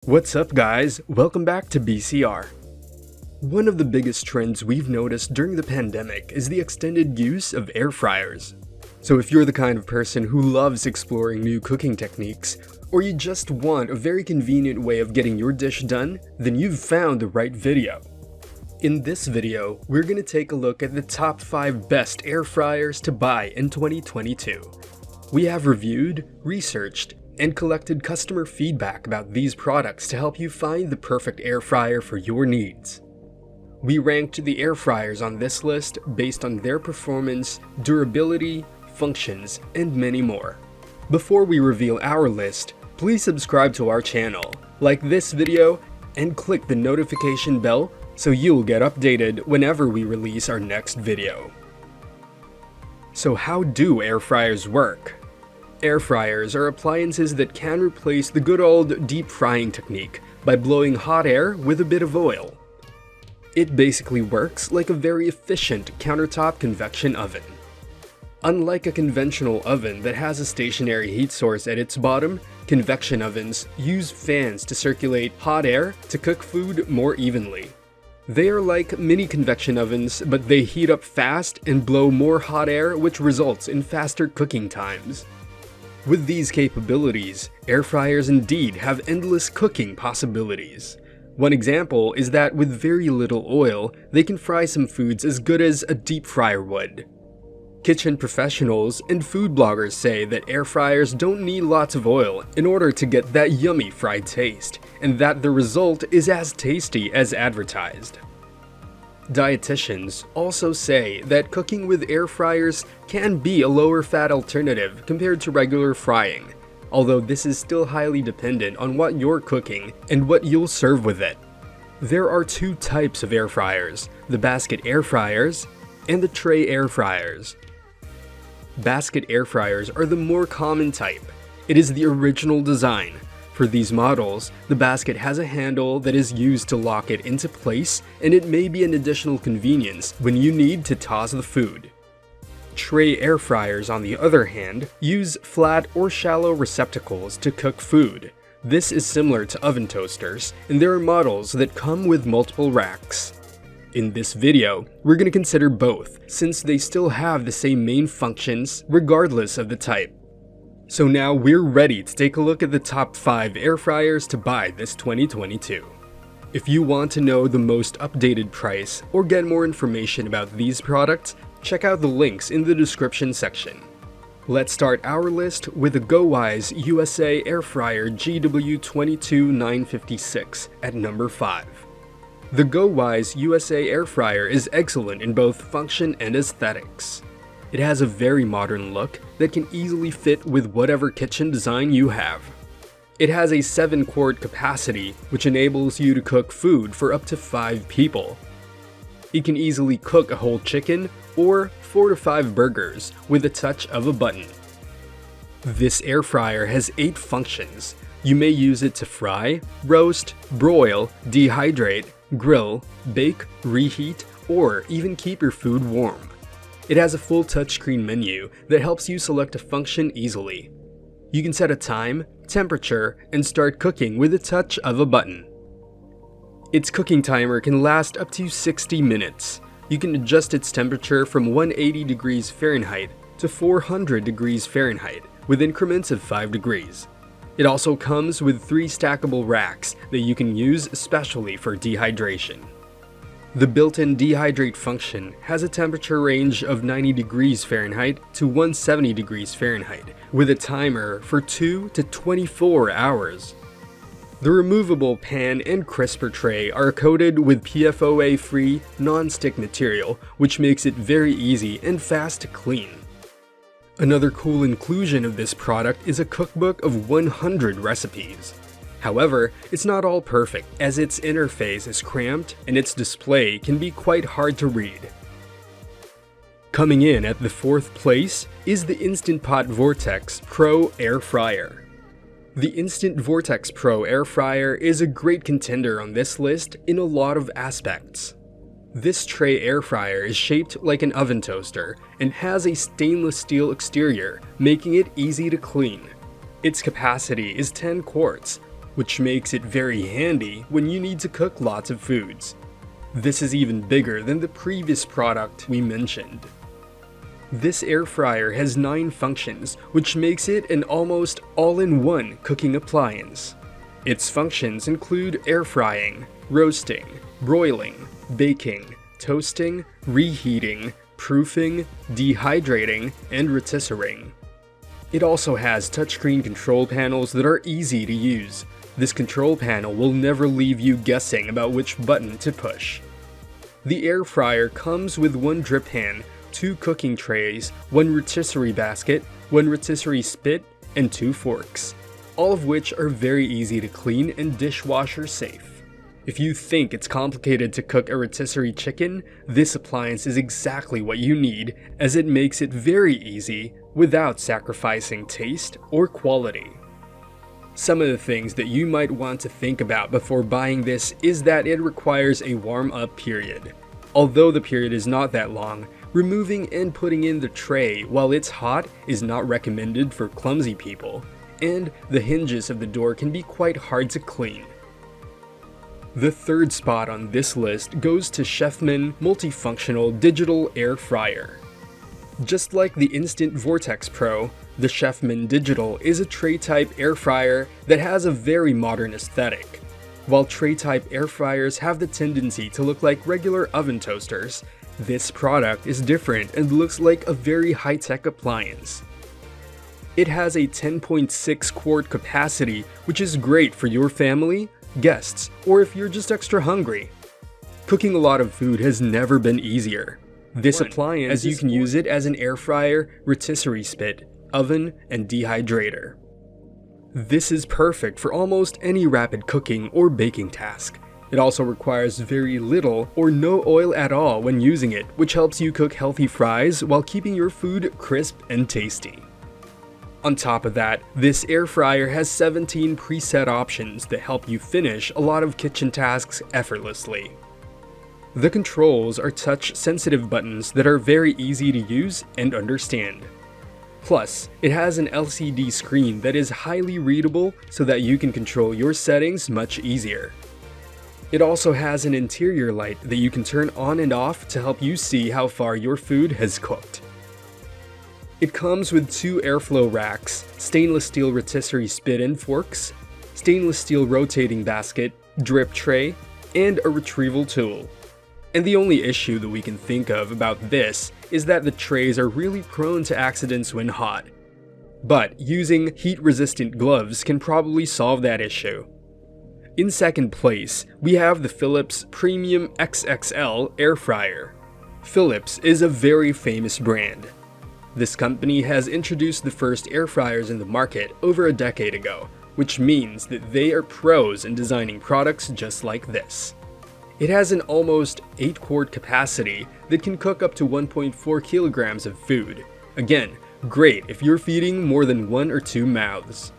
What's up guys, welcome back to BCR. One of the biggest trends we've noticed during the pandemic is the extended use of air fryers. So if you're the kind of person who loves exploring new cooking techniques, or you just want a very convenient way of getting your dish done, then you've found the right video. In this video, we're going to take a look at the top 5 best air fryers to buy in 2022. We have reviewed, researched, and collected customer feedback about these products to help you find the perfect air fryer for your needs. We ranked the air fryers on this list based on their performance, durability, functions, and many more. Before we reveal our list, please subscribe to our channel, like this video, and click the notification bell so you'll get updated whenever we release our next video. So how do air fryers work? Air fryers are appliances that can replace the good old deep frying technique by blowing hot air with a bit of oil. It basically works like a very efficient countertop convection oven. Unlike a conventional oven that has a stationary heat source at its bottom, convection ovens use fans to circulate hot air to cook food more evenly. They are like mini convection ovens, but they heat up fast and blow more hot air, which results in faster cooking times. With these capabilities, air fryers indeed have endless cooking possibilities. One example is that with very little oil, they can fry some foods as good as a deep fryer would. Kitchen professionals and food bloggers say that air fryers don't need lots of oil in order to get that yummy fried taste, and that the result is as tasty as advertised. Dietitians also say that cooking with air fryers can be a lower fat alternative compared to regular frying, although this is still highly dependent on what you're cooking and what you'll serve with it. There are 2 types of air fryers, the basket air fryers and the tray air fryers. Basket air fryers are the more common type. It is the original design. For these models, the basket has a handle that is used to lock it into place, and it may be an additional convenience when you need to toss the food. Tray air fryers, on the other hand, use flat or shallow receptacles to cook food. This is similar to oven toasters, and there are models that come with multiple racks. In this video, we're going to consider both, since they still have the same main functions regardless of the type. So now we're ready to take a look at the top 5 air fryers to buy this 2022. If you want to know the most updated price or get more information about these products, check out the links in the description section. Let's start our list with the GoWise USA Air Fryer GW22956 at number 5. The GoWise USA Air Fryer is excellent in both function and aesthetics. It has a very modern look that can easily fit with whatever kitchen design you have. It has a 7-quart capacity, which enables you to cook food for up to 5 people. It can easily cook a whole chicken or 4 to 5 burgers with a touch of a button. This air fryer has 8 functions. You may use it to fry, roast, broil, dehydrate, grill, bake, reheat, or even keep your food warm. It has a full touchscreen menu that helps you select a function easily. You can set a time, temperature, and start cooking with a touch of a button. Its cooking timer can last up to 60 minutes. You can adjust its temperature from 180 degrees Fahrenheit to 400 degrees Fahrenheit with increments of 5 degrees. It also comes with 3 stackable racks that you can use especially for dehydration. The built-in dehydrate function has a temperature range of 90 degrees Fahrenheit to 170 degrees Fahrenheit, with a timer for 2 to 24 hours. The removable pan and crisper tray are coated with PFOA-free non-stick material, which makes it very easy and fast to clean. Another cool inclusion of this product is a cookbook of 100 recipes. However, it's not all perfect, as its interface is cramped and its display can be quite hard to read. Coming in at the 4th place is the Instant Pot VORTEX Pro Air Fryer. The Instant VORTEX Pro Air Fryer is a great contender on this list in a lot of aspects. This tray air fryer is shaped like an oven toaster and has a stainless steel exterior, making it easy to clean. Its capacity is 10 quarts, which makes it very handy when you need to cook lots of foods. This is even bigger than the previous product we mentioned. This air fryer has 9 functions, which makes it an almost all-in-one cooking appliance. Its functions include air frying, roasting, broiling, baking, toasting, reheating, proofing, dehydrating, and rotisserie. It also has touchscreen control panels that are easy to use. This control panel will never leave you guessing about which button to push. The air fryer comes with 1 drip pan, 2 cooking trays, 1 rotisserie basket, 1 rotisserie spit, and 2 forks, all of which are very easy to clean and dishwasher safe. If you think it's complicated to cook a rotisserie chicken, this appliance is exactly what you need, as it makes it very easy without sacrificing taste or quality. Some of the things that you might want to think about before buying this is that it requires a warm-up period. Although the period is not that long, removing and putting in the tray while it's hot is not recommended for clumsy people, and the hinges of the door can be quite hard to clean. The third spot on this list goes to CHEFMAN Multifunctional Digital Air Fryer. Just like the Instant VORTEX Pro, the CHEFMAN Digital is a tray-type air fryer that has a very modern aesthetic. While tray-type air fryers have the tendency to look like regular oven toasters, this product is different and looks like a very high-tech appliance. It has a 10.6 quart capacity, which is great for your family, guests, or if you're just extra hungry. Cooking a lot of food has never been easier. This appliance, as you can use it as an air fryer, rotisserie spit, oven, and dehydrator. This is perfect for almost any rapid cooking or baking task. It also requires very little or no oil at all when using it, which helps you cook healthy fries while keeping your food crisp and tasty. On top of that, this air fryer has 17 preset options that help you finish a lot of kitchen tasks effortlessly. The controls are touch-sensitive buttons that are very easy to use and understand. Plus, it has an LCD screen that is highly readable so that you can control your settings much easier. It also has an interior light that you can turn on and off to help you see how far your food has cooked. It comes with 2 airflow racks, stainless steel rotisserie spit and forks, stainless steel rotating basket, drip tray, and a retrieval tool. And the only issue that we can think of about this is that the trays are really prone to accidents when hot. But using heat-resistant gloves can probably solve that issue. In second place, we have the Philips Premium XXL Air Fryer. Philips is a very famous brand. This company has introduced the first air fryers in the market over a decade ago, which means that they are pros in designing products just like this. It has an almost 8 quart capacity that can cook up to 1.4 kilograms of food. Again, great if you're feeding more than 1 or 2 mouths.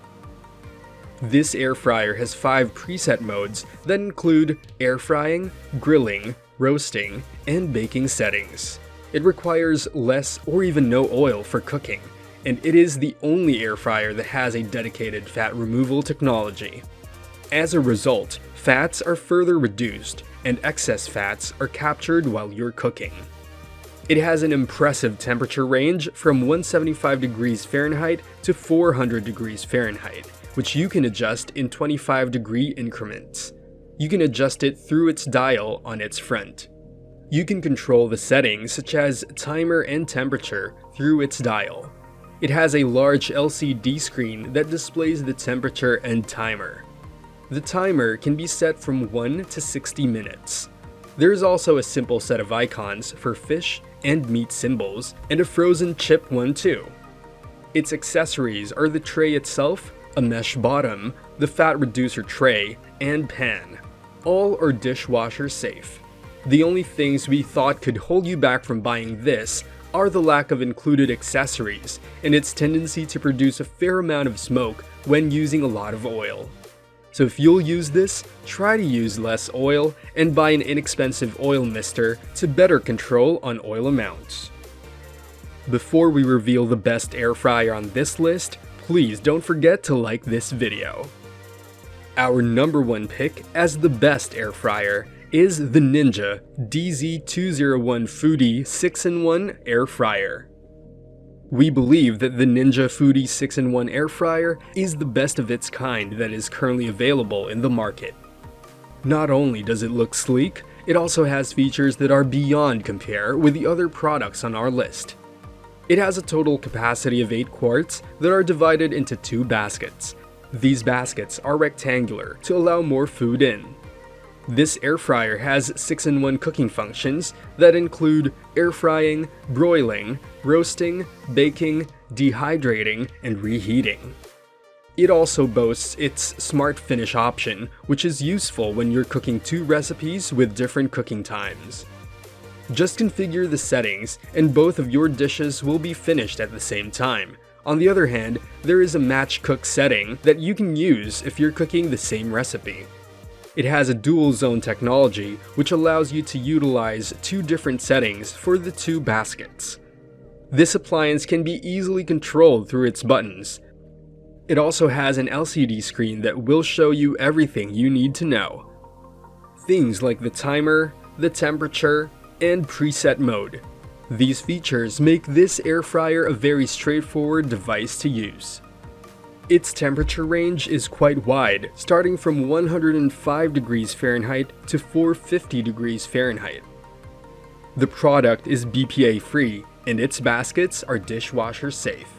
This air fryer has 5 preset modes that include air frying, grilling, roasting, and baking settings. It requires less or even no oil for cooking, and it is the only air fryer that has a dedicated fat removal technology. As a result, fats are further reduced, and excess fats are captured while you're cooking. It has an impressive temperature range from 175 degrees Fahrenheit to 400 degrees Fahrenheit, which you can adjust in 25-degree increments. You can adjust it through its dial on its front. You can control the settings such as timer and temperature through its dial. It has a large LCD screen that displays the temperature and timer. The timer can be set from 1 to 60 minutes. There is also a simple set of icons for fish and meat symbols, and a frozen chip one too. Its accessories are the tray itself, a mesh bottom, the fat reducer tray, and pan. All are dishwasher safe. The only things we thought could hold you back from buying this are the lack of included accessories and its tendency to produce a fair amount of smoke when using a lot of oil. So if you'll use this, try to use less oil and buy an inexpensive oil mister to better control on oil amounts. Before we reveal the best air fryer on this list, please don't forget to like this video. Our number one pick as the best air fryer is the Ninja DZ201 FOODI 6-in-1 air fryer. We believe that the Ninja FOODI 6-in-1 air fryer is the best of its kind that is currently available in the market. Not only does it look sleek, it also has features that are beyond compare with the other products on our list. It has a total capacity of 8 quarts that are divided into 2 baskets. These baskets are rectangular to allow more food in. This air fryer has 6-in-1 cooking functions that include air frying, broiling, roasting, baking, dehydrating, and reheating. It also boasts its Smart Finish option, which is useful when you're cooking 2 recipes with different cooking times. Just configure the settings and both of your dishes will be finished at the same time. On the other hand, there is a match cook setting that you can use if you're cooking the same recipe. It has a dual zone technology which allows you to utilize 2 different settings for the 2 baskets. This appliance can be easily controlled through its buttons. It also has an LCD screen that will show you everything you need to know. Things like the timer, the temperature, and preset mode. These features make this air fryer a very straightforward device to use. Its temperature range is quite wide, starting from 105 degrees Fahrenheit to 450 degrees Fahrenheit. The product is BPA free and its baskets are dishwasher safe.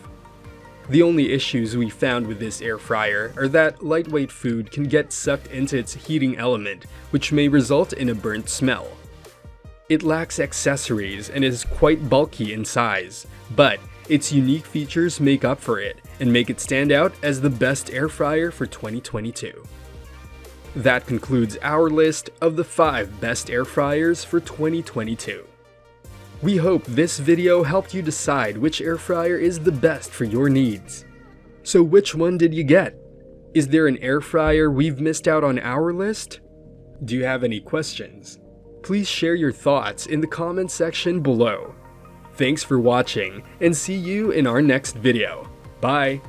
The only issues we found with this air fryer are that lightweight food can get sucked into its heating element, which may result in a burnt smell. It lacks accessories and is quite bulky in size, but its unique features make up for it and make it stand out as the best air fryer for 2022. That concludes our list of the 5 best air fryers for 2022. We hope this video helped you decide which air fryer is the best for your needs. So which one did you get? Is there an air fryer we've missed out on our list? Do you have any questions? Please share your thoughts in the comment section below. Thanks for watching and see you in our next video. Bye!